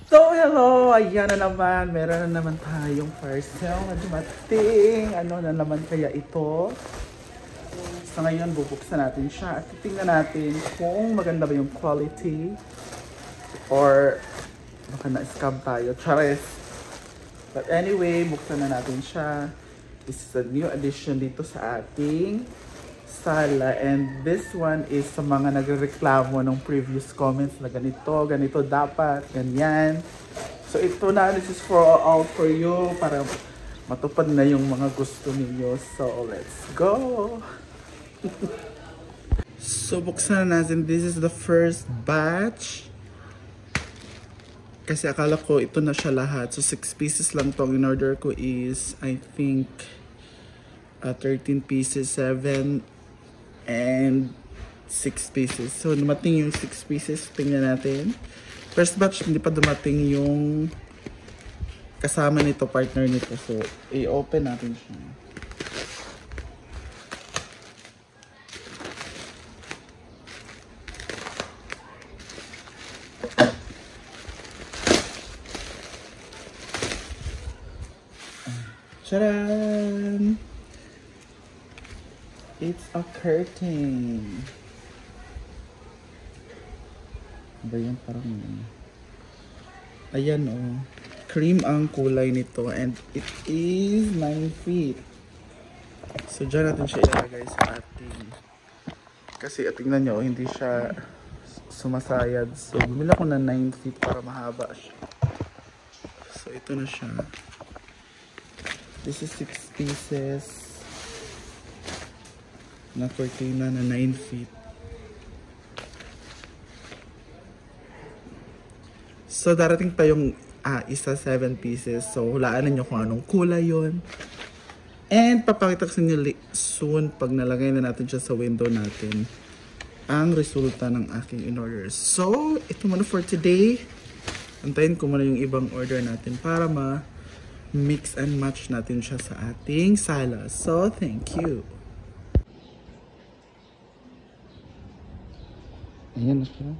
So, hello! Ayan na naman. Meron na naman tayong parcel na dumating. Ano na naman kaya ito? So, ngayon, bubuksan natin siya at titingnan natin kung maganda ba yung quality or baka na-scam tayo. Chares! But anyway, buksan na natin siya. This is a new addition dito sa ating sala. And this one is sa mga nagreklamo ng previous comments na ganito dapat, ganyan. So ito na, this is for all for you para matupad na yung mga gusto ninyo. So let's go! So buksan na natin. This is the first batch. Kasi akala ko ito na siya lahat. So 6 pieces lang to. In order ko is I think 13 pieces, 7 and 6 pieces. So dumating yung 6 pieces. Tingnan natin. First batch hindi pa dumating yung kasama nito, partner nito. So i-open natin siya. Tcharam! It's a curtain. Ba yan parang ayan oh. Cream ang kulay nito and it is 9 feet. So dyan natin siya ilagay sa ating. Kasi tingnan nyo, hindi siya sumasayad. So bumili ako na 9 feet para mahaba siya. So ito na siya. This is 6 pieces na cortina na 9 feet. So darating pa yung isa 7 pieces. So hulaan nyo kung anong kulay yon. And papakita ko sa inyo soon pag nalagay na natin siya sa window natin ang resulta ng aking in-order. So ito muna for today. Antayin ko muna yung ibang order natin para mix and match natin siya sa ating sala. So, thank you. Ayan na siya.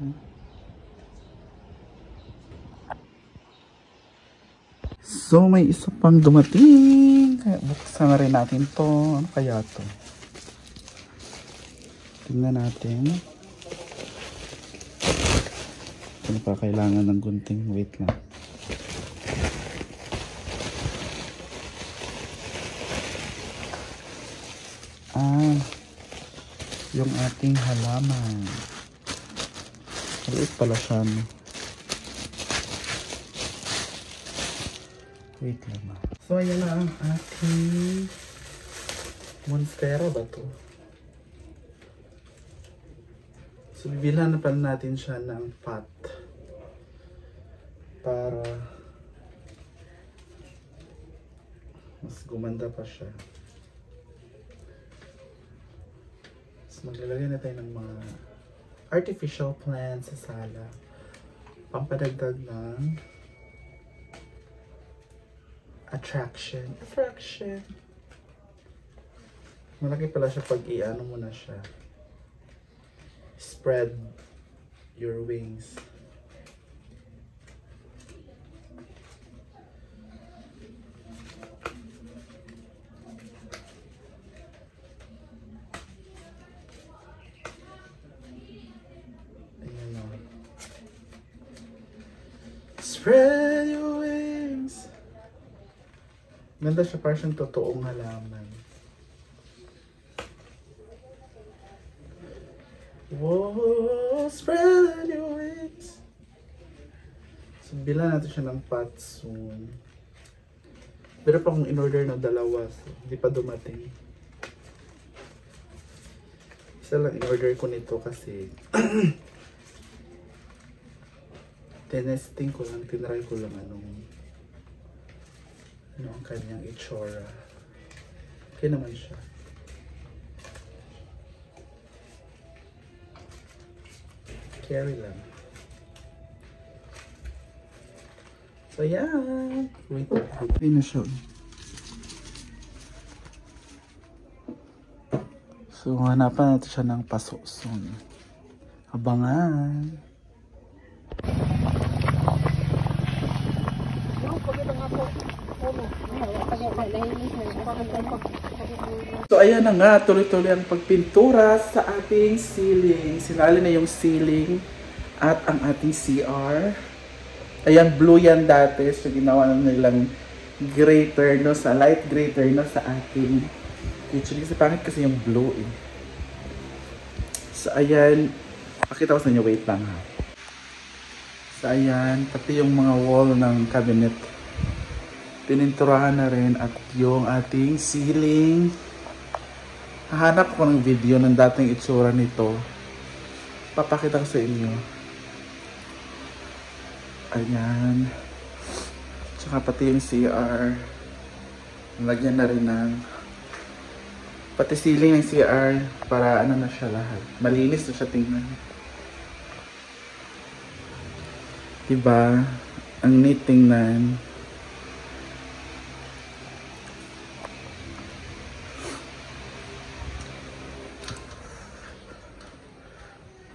So, may isa pang dumating. Kaya buksan na rin natin to. Ano kaya to? Tingnan natin. Ano pa kailangan ng gunting? Wait lang. Yung ating halaman. Maliit pala siya, no? Wait lang ba? So, ayan na ang ating monstera ba to? So, bibilhan na pala natin siya ng pot para mas gumanda pa siya. Maglalagay na tayo ng mga artificial plants sa sala. Pampadagdag ng attraction. Malaki pala siya pag i-ano mo na siya. Spread your wings. Spread your wings. Ganda siya, parang siyang totoong halaman. Whoa, spread your wings. So, bilan natin siya ng pot soon. Pero pa kung in-order na dalawa, so, hindi pa dumating. Isa lang in-order ko nito kasi tinesting ko lang, tinry ko lang ano ang kanyang itsura. Okay naman siya. Carry lang. So yeah. Wait. Ay na siya. So hanapan natin siya ng paso soon. Abangan. So ayan na nga, tuloy-tuloy ang pagpintura sa ating ceiling. Sinali na yung ceiling at ang ating CR. Ayan, blue yan dati. So ginawa na nilang gray turn, no, sa light gray turn, no, sa ating kitchen. Kasi pangit kasi yung blue eh. So ayan, pakita ko sa inyo, wait lang ha. So ayan, pati yung mga wall ng cabinet pininturahan na rin, at yung ating ceiling. Hahanap ko ng video ng dating itsura nito. Papakita ko sa inyo. Ayan. Tsaka pati yung CR. Lagyan na rin ng pati ceiling ng CR para ano na siya lahat. Malinis na siya tingnan. Diba? Ang neat tingnan.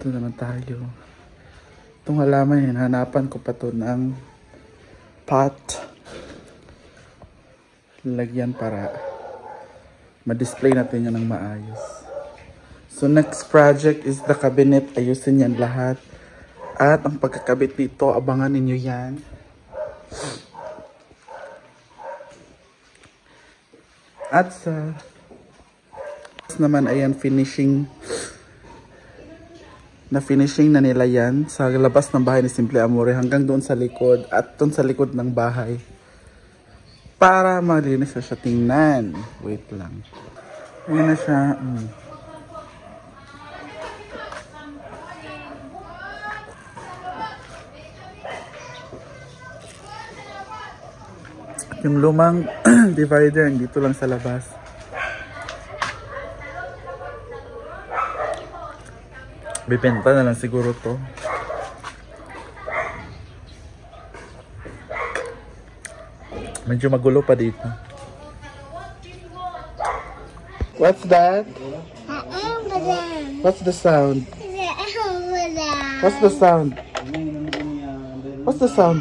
Ito naman tayo. Itong halaman yan, hanapan ko pa to ng pot. Lagyan para ma-display natin yan ng maayos. So next project is the cabinet. Ayusin yan lahat. At ang pagkakabit nito, abangan ninyo yan. At sa naman, ayan, finishing na nila yan sa labas ng bahay ni Simple Amore hanggang doon sa likod at doon sa likod ng bahay para malinis na siya tingnan. Wait lang. Ayan na siya. Yung lumang divider dito lang sa labas. Bibenta na lang siguro to. Medyo magulo pa dito. What's that? What's the sound? What's the sound? What's the sound?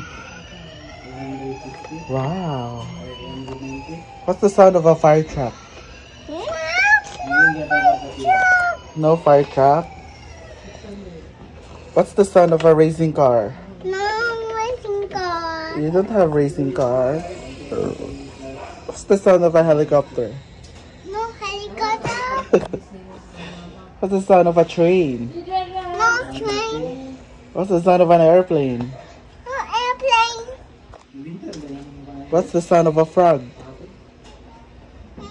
Wow. What's the sound of a fire truck? No fire truck? What's the sound of a racing car? No racing car. You don't have racing car. What's the sound of a helicopter? No helicopter. What's the sound of a train? No train. What's the sound of an airplane? No airplane. What's the sound of a frog? No.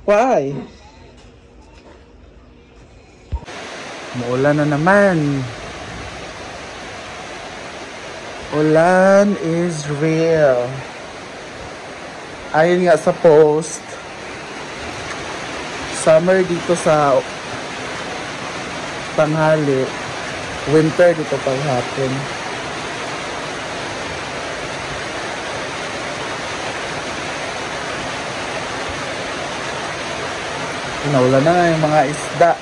Why? Maulan na naman. Ulan is real. Ayon nga sa post, summer dito sa tanghali, winter dito paghapon. Naulan na nga yung mga isda.